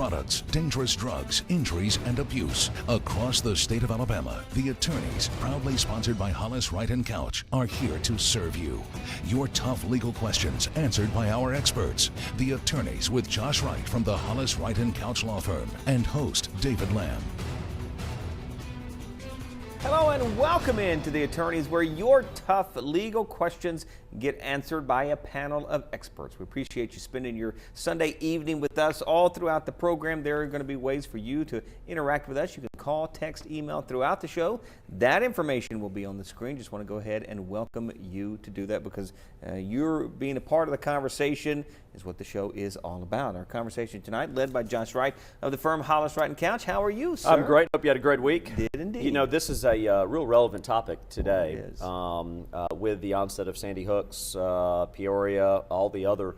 products, dangerous drugs, injuries, and abuse across the state of Alabama. The attorneys, proudly sponsored by Hollis, Wright & Couch, are here to serve you. Your tough legal questions answered by our experts. The attorneys with Josh Wright from the Hollis, Wright & Couch Law Firm and host David Lamb. Hello and welcome into the attorneys, where your tough legal questions get answered by a panel of experts. We appreciate you spending your Sunday evening with us. All throughout the program, there are going to be ways for you to interact with us. You can call, text, email throughout the show. That information will be on the screen. Just want to go ahead and welcome you to do that, because you're being a part of the conversation is what the show is all about. Our conversation tonight led by Josh Wright of the firm Hollis, Wright & Couch. How are you, sir? I'm great. Hope you had a great week. Did indeed. You know, this is a real relevant topic today. It is. With the onset of Sandy Hooks, Peoria, all the other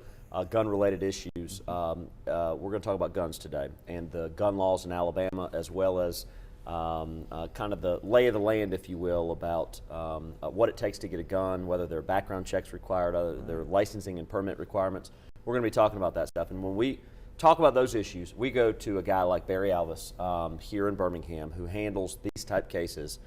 gun-related issues. We're going to talk about guns today and the gun laws in Alabama, as well as kind of the lay of the land, if you will, about what it takes to get a gun, whether there are background checks required, there are licensing and permit requirements. We're going to be talking about that stuff. And when we talk about those issues, we go to a guy like Barry Alvis here in Birmingham, who handles these type cases.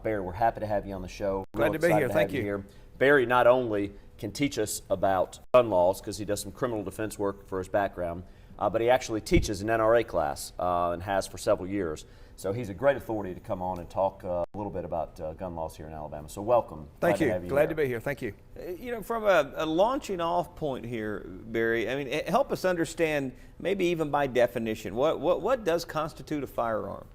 Barry, we're happy to have you on the show. Glad to be here. Thank you. Here. Barry not only can teach us about gun laws, because he does some criminal defense work for his background, but he actually teaches an NRA class and has for several years. So he's a great authority to come on and talk a little bit about gun laws here in Alabama. So welcome. Thank you. Glad to be here. Thank you. You know, from a launching off point here, Barry, I mean, help us understand, maybe even by definition, what does constitute a firearm?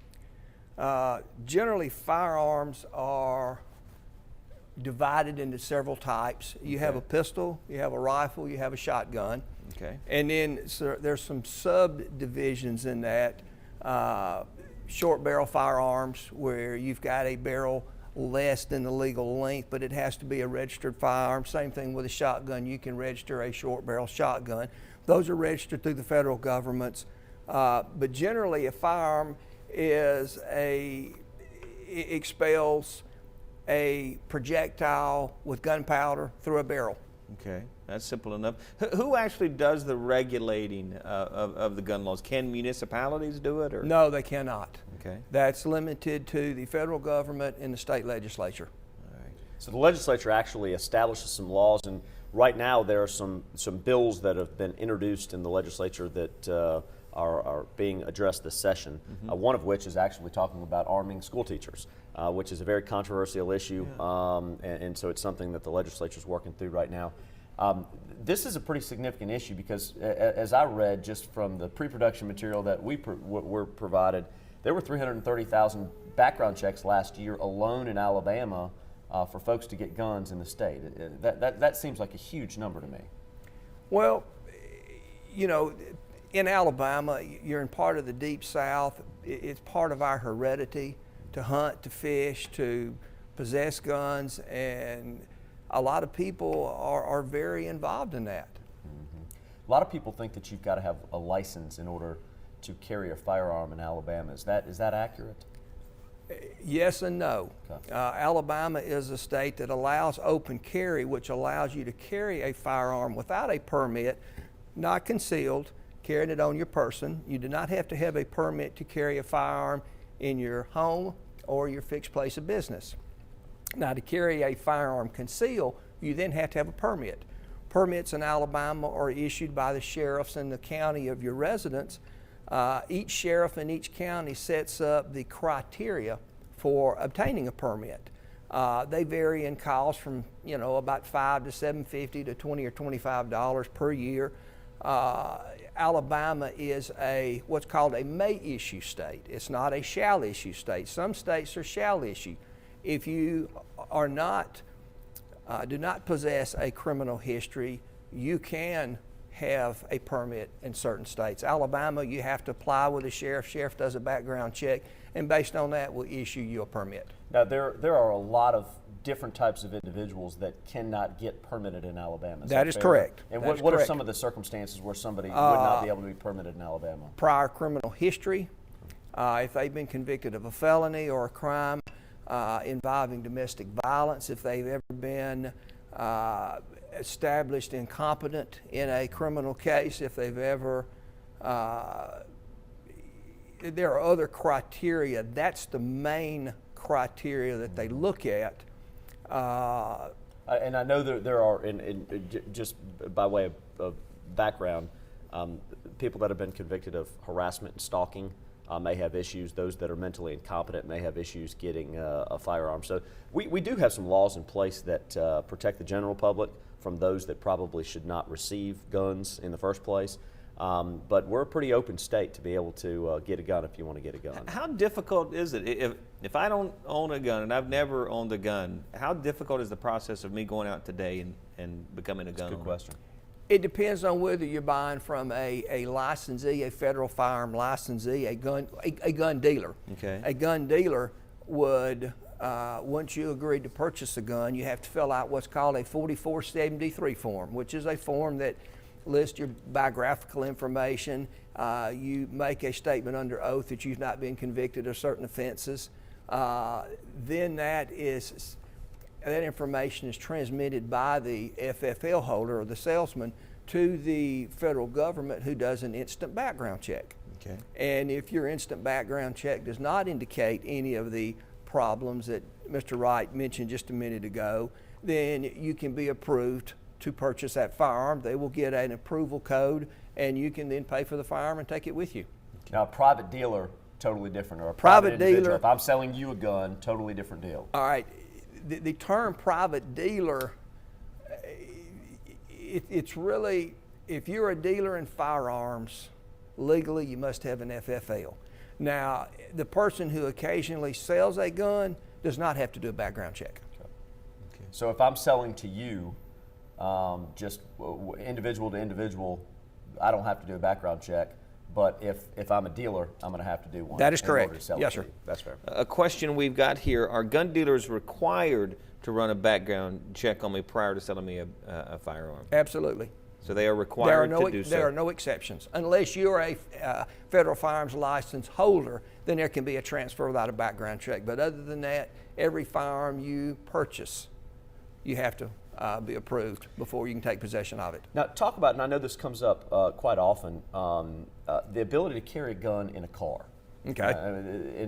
Generally, firearms are divided into several types. You have a pistol, you have a rifle, you have a shotgun. Okay. And then there's some subdivisions in that. Short barrel firearms, where you've got a barrel less than the legal length, but it has to be a registered firearm. Same thing with a shotgun. You can register a short barrel shotgun. Those are registered through the federal governments. But generally, a firearm is expels a projectile with gunpowder through a barrel. Okay, that's simple enough. Who actually does the regulating of the gun laws? Can municipalities do it? Or? No, they cannot. Okay. That's limited to the federal government and the state legislature. All right. So the legislature actually establishes some laws, and right now there are some bills that have been introduced in the legislature that are being addressed this session. Mm-hmm. One of which is actually talking about arming school teachers, which is a very controversial issue, and so it's something that the legislature is working through right now. This is a pretty significant issue because, as I read just from the pre-production material that were provided, there were 330,000 background checks last year alone in Alabama for folks to get guns in the state. That seems like a huge number to me. Well, you know, in Alabama, you're in part of the deep South. It's part of our heredity to hunt, to fish, to possess guns, and a lot of people are very involved in that. Mm-hmm. A lot of people think that you've got to have a license in order to carry a firearm in Alabama. Is that accurate? Yes and no. Okay. Alabama is a state that allows open carry, which allows you to carry a firearm without a permit, not concealed, carrying it on your person. You do not have to have a permit to carry a firearm in your home or your fixed place of business. Now, to carry a firearm concealed, you then have to have a permit. Permits in Alabama are issued by the sheriffs in the county of your residence. Each sheriff in each county sets up the criteria for obtaining a permit. They vary in cost from, about $5 to $7.50 to $20 or $25 per year. Alabama is what's called a may issue state. It's not a shall issue state. Some states are shall issue. If you are do not possess a criminal history, you can have a permit in certain states. Alabama, you have to apply with the sheriff. Sheriff does a background check, and based on that, will issue you a permit. Now, there are a lot of different types of individuals that cannot get permitted in Alabama. That is correct. And what are some of the circumstances where somebody would not be able to be permitted in Alabama? Prior criminal history, if they've been convicted of a felony or a crime involving domestic violence, if they've ever been established incompetent in a criminal case, if they've ever there are other criteria. That's the main criteria that they look at. And I know there are, just by way of background, people that have been convicted of harassment and stalking may have issues. Those that are mentally incompetent may have issues getting a firearm. So we do have some laws in place that protect the general public from those that probably should not receive guns in the first place. But we're a pretty open state to be able to get a gun if you want to get a gun. How difficult is it? If I don't own a gun, and I've never owned a gun, how difficult is the process of me going out today and becoming a gun owner? Good question. It depends on whether you're buying from a licensee, a federal firearm licensee, a gun dealer. Okay. A gun dealer would, once you agree to purchase a gun, you have to fill out what's called a 4473 form, which is a form that lists your biographical information. You make a statement under oath that you've not been convicted of certain offenses. Then that information is transmitted by the FFL holder or the salesman to the federal government, who does an instant background check. Okay. And if your instant background check does not indicate any of the problems that Mr. Wright mentioned just a minute ago, then you can be approved to purchase that firearm. They will get an approval code, and you can then pay for the firearm and take it with you. Now, a private dealer, totally different, or a Private individual. dealer. If I'm selling you a gun, totally different deal. All right. The term private dealer, it's really, if you're a dealer in firearms, legally you must have an FFL. Now, the person who occasionally sells a gun does not have to do a background check. Okay. So if I'm selling to you, just individual to individual, I don't have to do a background check. But if I'm a dealer, I'm going to have to do one. That is correct. In order to sell Yes, it to sir. you. That's fair. A question we've got here: are gun dealers required to run a background check on me prior to selling me a firearm? Absolutely. So they are required to do so. There are no exceptions. Unless you're a federal firearms license holder, then there can be a transfer without a background check. But other than that, every firearm you purchase, you have to be approved before you can take possession of it. Now, talk about, and I know this comes up quite often, the ability to carry a gun in a car. Okay.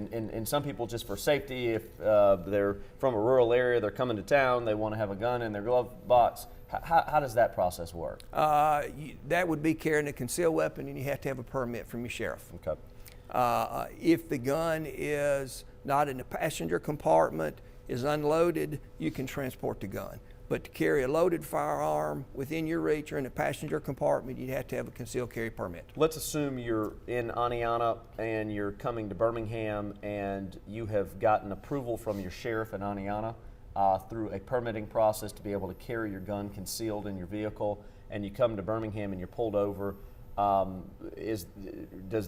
And some people, just for safety, if they're from a rural area, they're coming to town, they want to have a gun in their glove box. How does that process work? That would be carrying a concealed weapon, and you have to have a permit from your sheriff. Okay. If the gun is not in the passenger compartment, is unloaded, you can transport the gun. But to carry a loaded firearm within your reach or in a passenger compartment, you'd have to have a concealed carry permit. Let's assume you're in Aniana and you're coming to Birmingham and you have gotten approval from your sheriff in Aniana through a permitting process to be able to carry your gun concealed in your vehicle, and you come to Birmingham and you're pulled over. Does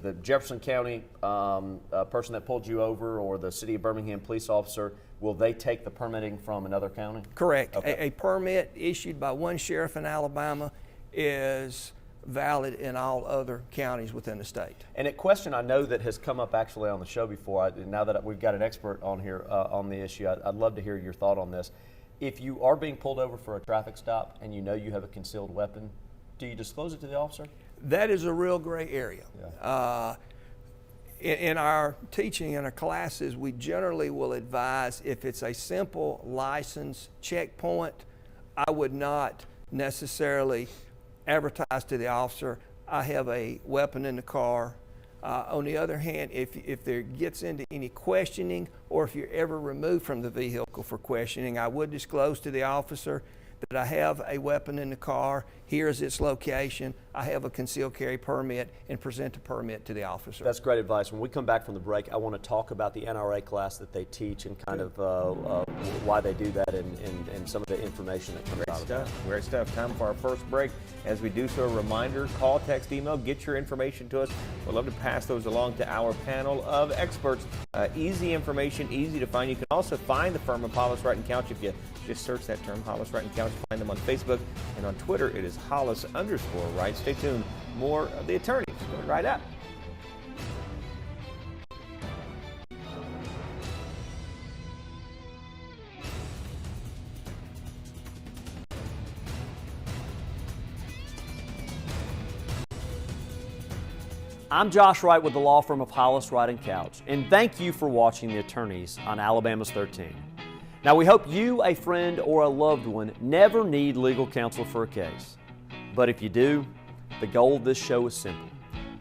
the Jefferson County person that pulled you over, or the City of Birmingham police officer, will they take the permitting from another county? Correct. Okay. A permit issued by one sheriff in Alabama is valid in all other counties within the state. And a question I know that has come up actually on the show before, now that we've got an expert on here on the issue, I'd love to hear your thought on this. If you are being pulled over for a traffic stop and you know you have a concealed weapon, do you disclose it to the officer? That is a real gray area. Yeah. In our teaching, in our classes, we generally will advise, if it's a simple license checkpoint, I would not necessarily advertise to the officer, I have a weapon in the car. On the other hand, if there gets into any questioning, or if you're ever removed from the vehicle for questioning, I would disclose to the officer that I have a weapon in the car, here's its location, I have a concealed carry permit, and present the permit to the officer. That's great advice. When we come back from the break, I want to talk about the NRA class that they teach and kind of why they do that and some of the information that comes out of that. Great stuff. Time for our first break. As we do so, a reminder, call, text, email, get your information to us. We'd love to pass those along to our panel of experts. Easy information, easy to find. You can also find the firm of Hollis, Wright, and Couch if you just search that term, Hollis, Wright, and Couch. Find them on Facebook, and on Twitter it is Hollis_Wright. Stay tuned. More of the attorneys coming right up. I'm Josh Wright with the law firm of Hollis, Wright and Couch, and thank you for watching The Attorneys on Alabama's 13. Now, we hope you, a friend, or a loved one never need legal counsel for a case. But if you do, the goal of this show is simple.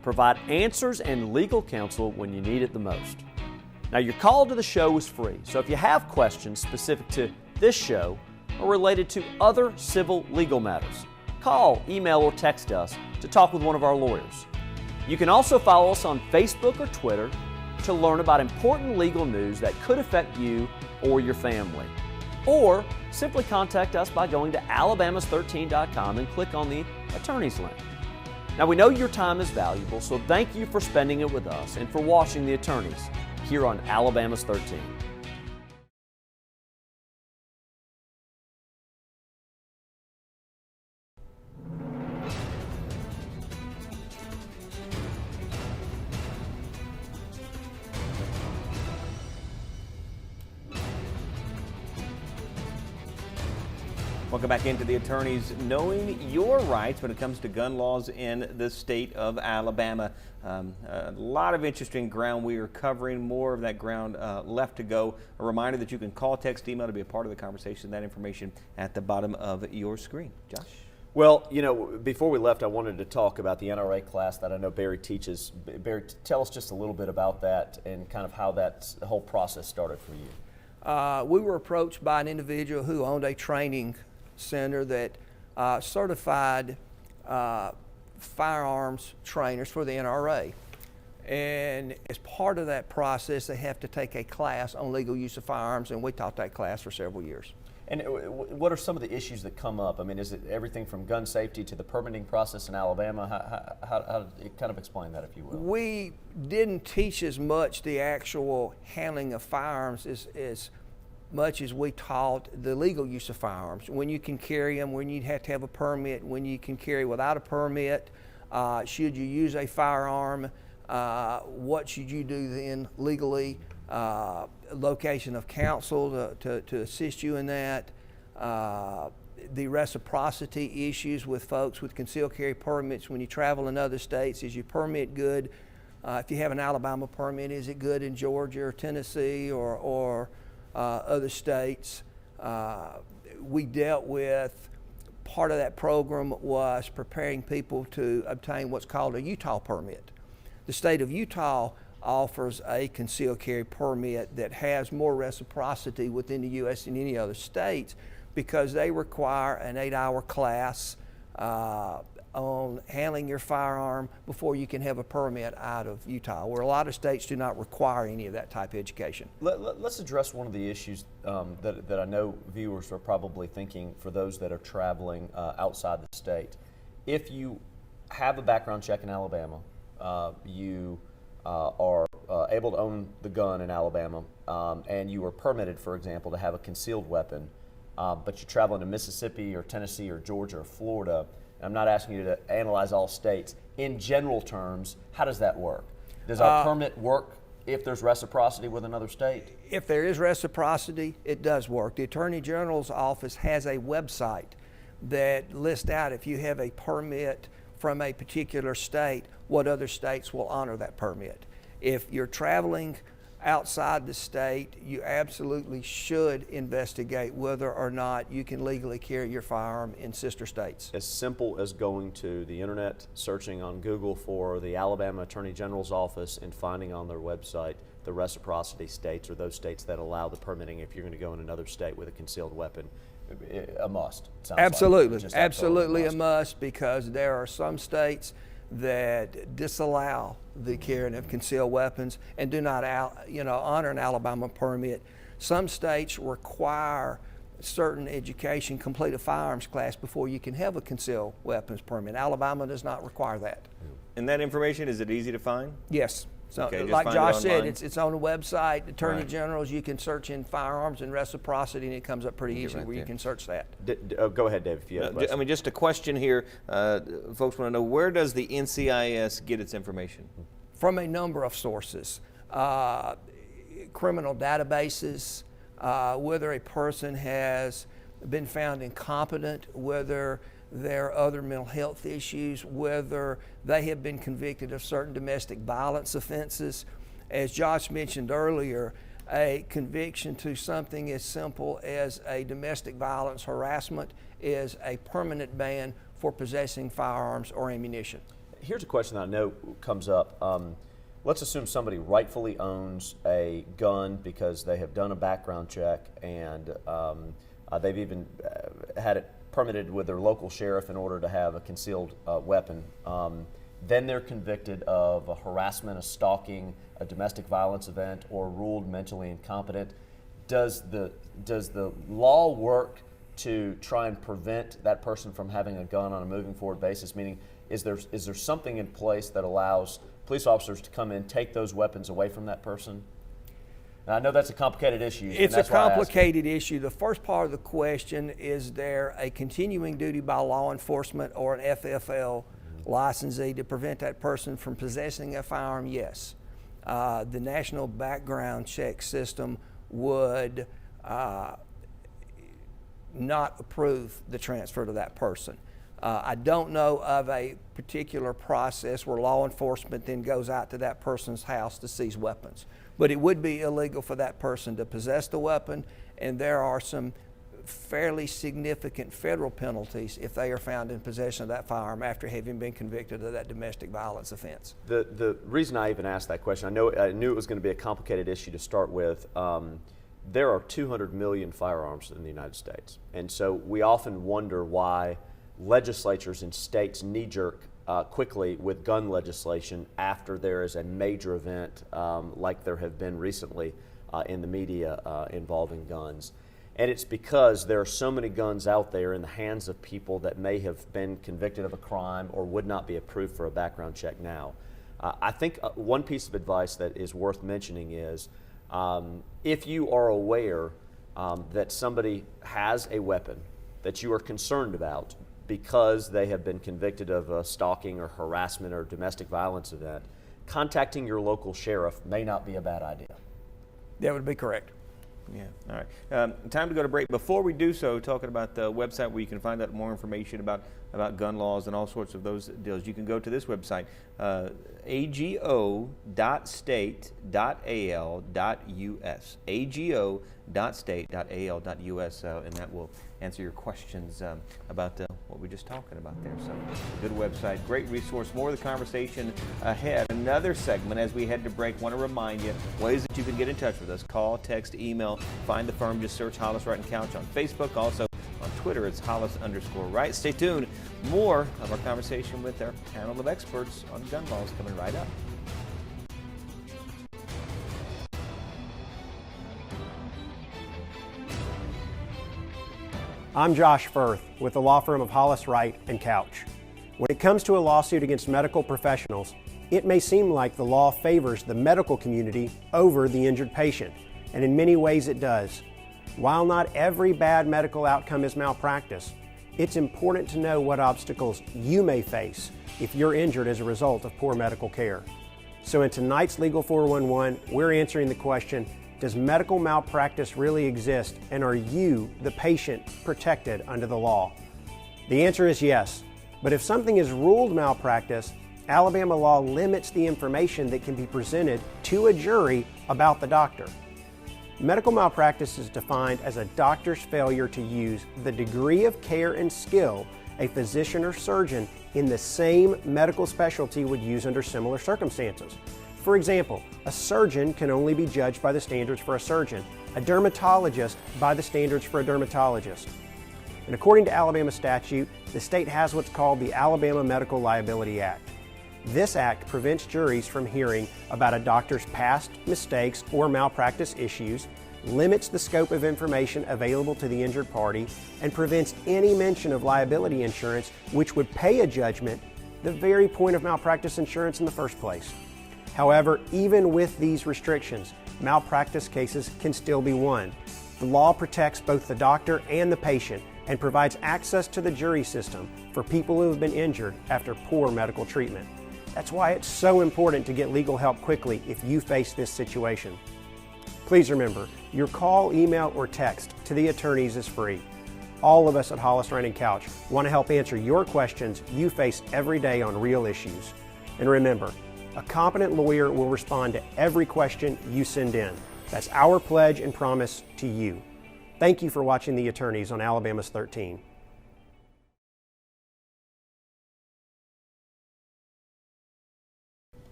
Provide answers and legal counsel when you need it the most. Now, your call to the show is free, so if you have questions specific to this show or related to other civil legal matters, call, email, or text us to talk with one of our lawyers. You can also follow us on Facebook or Twitter to learn about important legal news that could affect you or your family. Or simply contact us by going to alabamas13.com and click on the Attorneys link. Now, we know your time is valuable, so thank you for spending it with us and for watching The Attorneys here on Alabama's 13. Welcome back into The Attorneys, knowing your rights when it comes to gun laws in the state of Alabama. A lot of interesting ground we are covering, more of that ground left to go. A reminder that you can call, text, email to be a part of the conversation. That information at the bottom of your screen. Josh? Well, you know, before we left, I wanted to talk about the NRA class that I know Barry teaches. Barry, tell us just a little bit about that and kind of how that whole process started for you. We were approached by an individual who owned a training center that certified firearms trainers for the NRA. And as part of that process, they have to take a class on legal use of firearms, and we taught that class for several years. And what are some of the issues that come up? I mean, is it everything from gun safety to the permitting process in Alabama? How kind of explain that, if you will? We didn't teach as much the actual handling of firearms as much as we taught the legal use of firearms. When you can carry them, when you have to have a permit, when you can carry without a permit, should you use a firearm, what should you do then legally, location of counsel to assist you in that, the reciprocity issues with folks with concealed carry permits when you travel in other states. Is your permit good? If you have an Alabama permit, is it good in Georgia or Tennessee or other states? We dealt with, part of that program was preparing people to obtain what's called a Utah permit. The state of Utah offers a concealed carry permit that has more reciprocity within the U.S. than any other states because they require an 8-hour class on handling your firearm before you can have a permit out of Utah, where a lot of states do not require any of that type of education. Let's address one of the issues that I know viewers are probably thinking for those that are traveling outside the state. If you have a background check in Alabama, you are able to own the gun in Alabama, and you are permitted, for example, to have a concealed weapon, but you're traveling to Mississippi or Tennessee or Georgia or Florida. I'm not asking you to analyze all states. In general terms, how does that work? Does our permit work if there's reciprocity with another state? If there is reciprocity, it does work. The Attorney General's office has a website that lists out, if you have a permit from a particular state, what other states will honor that permit. If you're traveling outside the state, you absolutely should investigate whether or not you can legally carry your firearm in sister states. As simple as going to the internet, searching on Google for the Alabama Attorney General's office and finding on their website the reciprocity states or those states that allow the permitting if you're going to go in another state with a concealed weapon. A must. Absolutely, like. absolutely a must, because there are some states that disallow the carrying of concealed weapons and do not honor an Alabama permit. Some states require certain education, complete a firearms class before you can have a concealed weapons permit. Alabama does not require that. And that information, is it easy to find? Yes. So, okay, like Josh said, it's it's on the website. Attorney Right. General's, you can search in firearms and reciprocity, and it comes up pretty easily right where there. you can search that. Go ahead, Dave, if you have a question. I mean, just a question here. Folks want to know, where does the NCIS get its information? From a number of sources. Criminal databases, whether a person has been found incompetent, whether their other mental health issues, whether they have been convicted of certain domestic violence offenses. As Josh mentioned earlier, a conviction to something as simple as a domestic violence harassment is a permanent ban for possessing firearms or ammunition. Here's a question that I know comes up. Let's assume somebody rightfully owns a gun because they have done a background check and they've even had it permitted with their local sheriff in order to have a concealed weapon. Then they're convicted of a harassment, a stalking, a domestic violence event, or ruled mentally incompetent. Does the law work to try and prevent that person from having a gun on a moving forward basis? Meaning, is there something in place that allows police officers to come in, take those weapons away from that person? Now, I know that's a complicated issue. It's a complicated issue. The first part of the question, is there a continuing duty by law enforcement or an FFL licensee to prevent that person from possessing a firearm? Yes. The National Background Check System would not approve the transfer to that person. I don't know of a particular process where law enforcement then goes out to that person's house to seize weapons. But it would be illegal for that person to possess the weapon, and there are some fairly significant federal penalties if they are found in possession of that firearm after having been convicted of that domestic violence offense. The reason I even asked that question, I knew it was going to be a complicated issue to start with. There are 200 million firearms in the United States, and so we often wonder why legislatures in states knee-jerk quickly with gun legislation after there is a major event like there have been recently in the media involving guns. And it's because there are so many guns out there in the hands of people that may have been convicted of a crime or would not be approved for a background check now. I think one piece of advice that is worth mentioning is if you are aware that somebody has a weapon that you are concerned about because they have been convicted of a stalking or harassment or domestic violence event, contacting your local sheriff may not be a bad idea. That would be correct. Yeah, all right. Time to go to break. Before we do so, talking about the website where you can find out more information about gun laws and all sorts of those deals, you can go to this website, ago.state.al.us, ago.state.al.us, and that will answer your questions about what we're just talking about there. So, good website, great resource. More of the conversation ahead. Another segment as we head to break. Want to remind you ways that you can get in touch with us. Call, text, email, find the firm. Just search Hollis, Wright & Couch on Facebook. Also on Twitter, it's Hollis_Wright. Stay tuned. More of our conversation with our panel of experts on gun laws coming right up. I'm Josh Firth with the law firm of Hollis, Wright & Couch. When it comes to a lawsuit against medical professionals, it may seem like the law favors the medical community over the injured patient, and in many ways it does. While not every bad medical outcome is malpractice, it's important to know what obstacles you may face if you're injured as a result of poor medical care. So in tonight's Legal 411, we're answering the question, does medical malpractice really exist, and are you, the patient, protected under the law? The answer is yes, but if something is ruled malpractice, Alabama law limits the information that can be presented to a jury about the doctor. Medical malpractice is defined as a doctor's failure to use the degree of care and skill a physician or surgeon in the same medical specialty would use under similar circumstances. For example, a surgeon can only be judged by the standards for a surgeon, a dermatologist by the standards for a dermatologist. And according to Alabama statute, the state has what's called the Alabama Medical Liability Act. This act prevents juries from hearing about a doctor's past mistakes or malpractice issues, limits the scope of information available to the injured party, and prevents any mention of liability insurance, which would pay a judgment, the very point of malpractice insurance in the first place. However, even with these restrictions, malpractice cases can still be won. The law protects both the doctor and the patient and provides access to the jury system for people who have been injured after poor medical treatment. That's why it's so important to get legal help quickly if you face this situation. Please remember, your call, email, or text to the attorneys is free. All of us at Hollis, Wright & Couch want to help answer your questions you face every day on real issues. And remember, a competent lawyer will respond to every question you send in. That's our pledge and promise to you. Thank you for watching The Attorneys on Alabama's 13.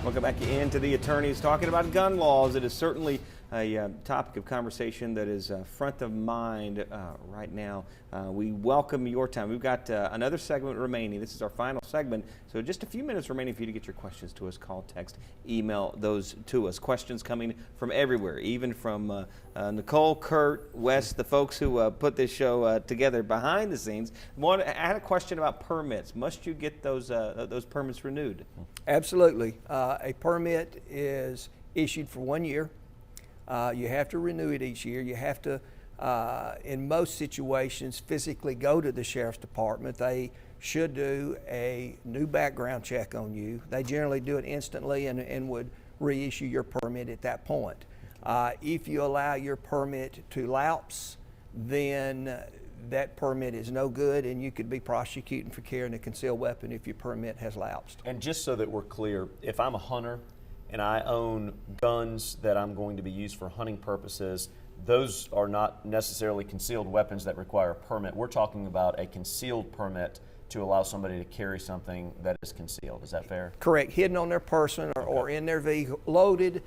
Welcome back into The Attorneys, talking about gun laws. It is certainly a topic of conversation that is front of mind right now. We welcome your time. We've got another segment remaining. This is our final segment, so just a few minutes remaining for you to get your questions to us. Call, text, email those to us. Questions coming from everywhere, even from Nicole, Kurt, Wes, the folks who put this show together behind the scenes. I had a question about permits. Must you get those permits renewed? Absolutely. A permit is issued for 1 year. You have to renew it each year. You have to, in most situations, physically go to the sheriff's department. They should do a new background check on you. They generally do it instantly and would reissue your permit at that point. If you allow your permit to lapse, then that permit is no good, and you could be prosecuting for carrying a concealed weapon if your permit has lapsed. And just so that we're clear, if I'm a hunter and I own guns that I'm going to be used for hunting purposes, those are not necessarily concealed weapons that require a permit. We're talking about a concealed permit to allow somebody to carry something that is concealed. Is that fair? Correct. Hidden on their person or in their vehicle, loaded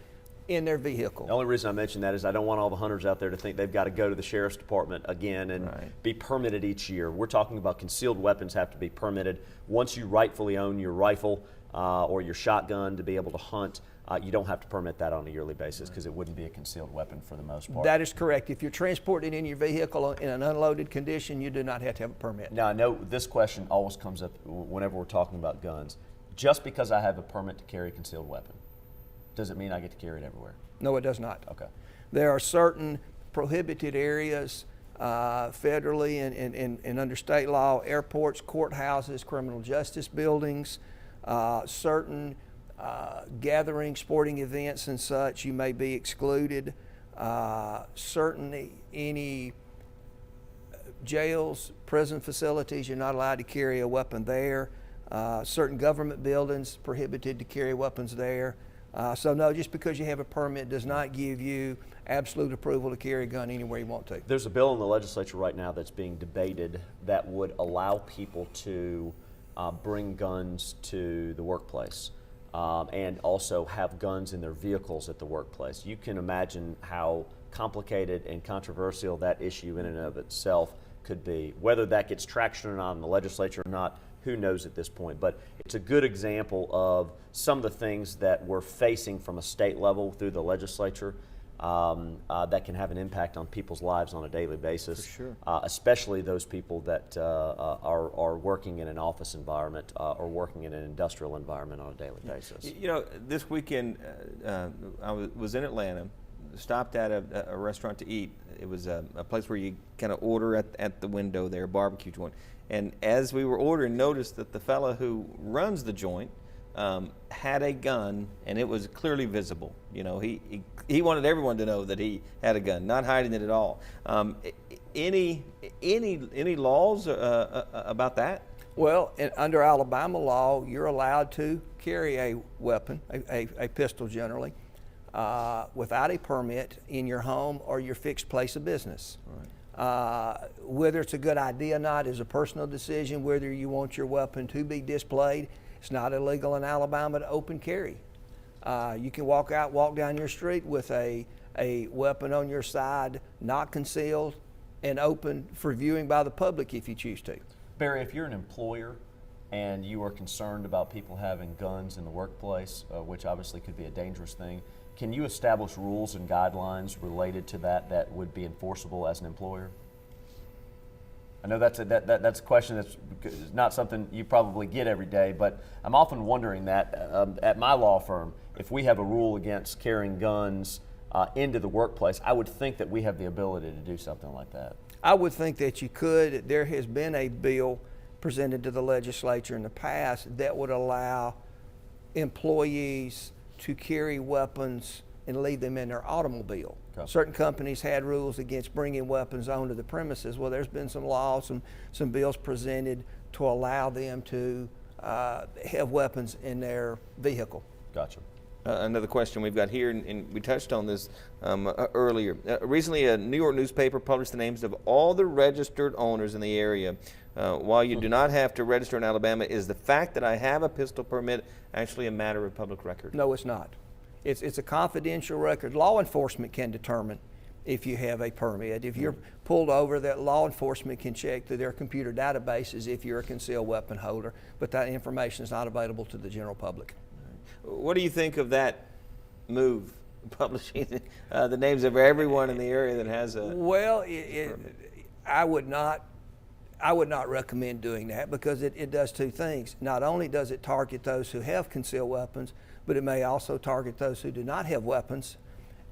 in their vehicle. The only reason I mention that is I don't want all the hunters out there to think they've got to go to the sheriff's department again and be permitted each year. We're talking about concealed weapons have to be permitted. Once you rightfully own your rifle or your shotgun to be able to hunt, you don't have to permit that on a yearly basis because it wouldn't be a concealed weapon for the most part. That is correct. If you're transporting it in your vehicle in an unloaded condition, you do not have to have a permit. Now, I know this question always comes up whenever we're talking about guns. Just because I have a permit to carry a concealed weapon, does it mean I get to carry it everywhere? No, it does not. Okay. There are certain prohibited areas federally and under state law, airports, courthouses, criminal justice buildings, certain gatherings, sporting events and such, you may be excluded. Certainly any jails, prison facilities, you're not allowed to carry a weapon there. Certain government buildings, prohibited to carry weapons there. So no, just because you have a permit does not give you absolute approval to carry a gun anywhere you want to. There's a bill in the legislature right now that's being debated that would allow people to bring guns to the workplace and also have guns in their vehicles at the workplace. You can imagine how complicated and controversial that issue in and of itself could be. Whether that gets traction or not in the legislature or not, who knows at this point, but it's a good example of some of the things that we're facing from a state level through the legislature that can have an impact on people's lives on a daily basis. For sure. Especially those people that are working in an office environment or working in an industrial environment on a daily basis. You know, this weekend I was in Atlanta, stopped at a restaurant to eat. It was a place where you kind of order at the window there, barbecue joint. And as we were ordering, noticed that the fella who runs the joint had a gun, and it was clearly visible. You know, he wanted everyone to know that he had a gun, not hiding it at all. Any laws about that? Well, under Alabama law, you're allowed to carry a weapon, a pistol generally, without a permit in your home or your fixed place of business. Right. Whether it's a good idea or not is a personal decision. Whether you want your weapon to be displayed, it's not illegal in Alabama to open carry. You can walk down your street with a weapon on your side, not concealed, and open for viewing by the public if you choose to. Barry, if you're an employer and you are concerned about people having guns in the workplace, which obviously could be a dangerous thing, can you establish rules and guidelines related to that would be enforceable as an employer? I know that's a question that's not something you probably get every day, but I'm often wondering that at my law firm, if we have a rule against carrying guns into the workplace, I would think that we have the ability to do something like that. I would think that you could. There has been a bill presented to the legislature in the past that would allow employees to carry weapons and leave them in their automobile. Okay. Certain companies had rules against bringing weapons onto the premises. Well, there's been some laws, some bills presented to allow them to have weapons in their vehicle. Gotcha. Another question we've got here, and we touched on this earlier. Recently, a New York newspaper published the names of all the registered owners in the area. While you do not have to register in Alabama, is the fact that I have a pistol permit actually a matter of public record? No, it's not. It's a confidential record. Law enforcement can determine if you have a permit. If you're pulled over, that law enforcement can check through their computer databases if you're a concealed weapon holder, but that information is not available to the general public. What do you think of that move, publishing the names of everyone in the area that has a Well, I would not recommend doing that because it does two things. Not only does it target those who have concealed weapons, but it may also target those who do not have weapons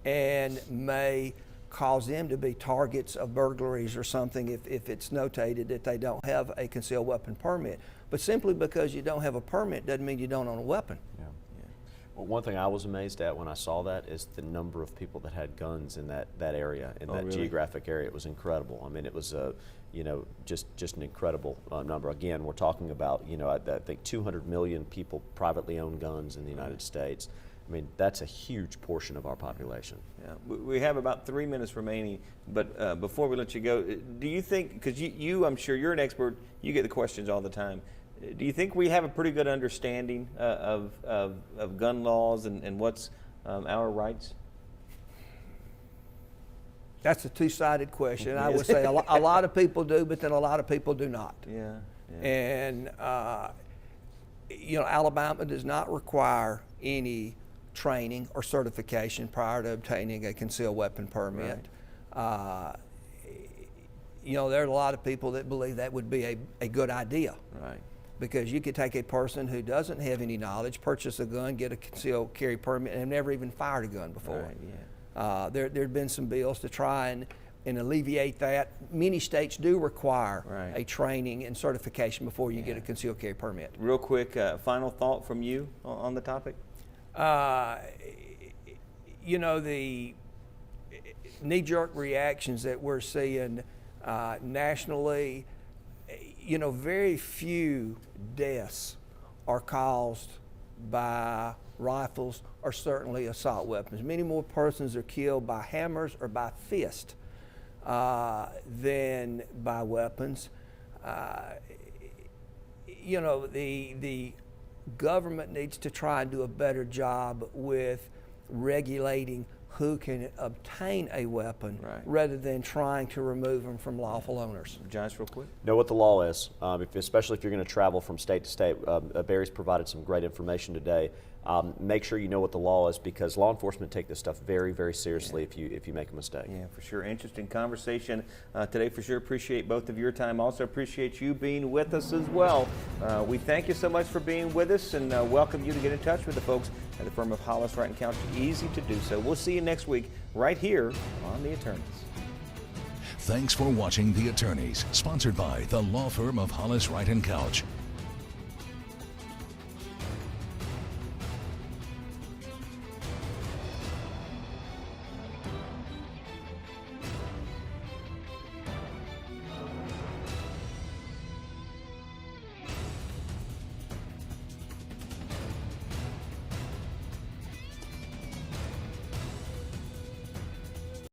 and may cause them to be targets of burglaries or something if it's notated that they don't have a concealed weapon permit. But simply because you don't have a permit doesn't mean you don't own a weapon. Yeah. Well, one thing I was amazed at when I saw that is the number of people that had guns in that area, in that really? geographic area. It was incredible. I mean, it was just an incredible number. Again, we're talking about, I think 200 million people privately own guns in the United States. I mean, that's a huge portion of our population. Yeah. We have about 3 minutes remaining, but before we let you go, do you think, because you, I'm sure you're an expert, you get the questions all the time, do you think we have a pretty good understanding of gun laws and what's our rights? That's a two-sided question. I would say a lot of people do, but then a lot of people do not. Yeah. And, Alabama does not require any training or certification prior to obtaining a concealed weapon permit. Right. There are a lot of people that believe that would be a good idea. Right. Because you could take a person who doesn't have any knowledge, purchase a gun, get a concealed carry permit, and have never even fired a gun before. Right, yeah. There have been some bills to try and alleviate that. Many states do require a training and certification before you get a concealed carry permit. Real quick, final thought from you on the topic? The knee-jerk reactions that we're seeing nationally, very few deaths are caused by rifles or certainly assault weapons. Many more persons are killed by hammers or by fist than by weapons. The government needs to try and do a better job with regulating who can obtain a weapon rather than trying to remove them from lawful owners. Josh, real quick. Know what the law is, especially if you're going to travel from state to state. Barry's provided some great information today. Make sure you know what the law is because law enforcement take this stuff very, very seriously if you make a mistake. Yeah, for sure. Interesting conversation today for sure. Appreciate both of your time. Also appreciate you being with us as well. We thank you so much for being with us and welcome you to get in touch with the folks at the firm of Hollis, Wright & Couch. Easy to do so. We'll see you next week right here on The Attorneys. Thanks for watching The Attorneys, sponsored by the law firm of Hollis, Wright & Couch.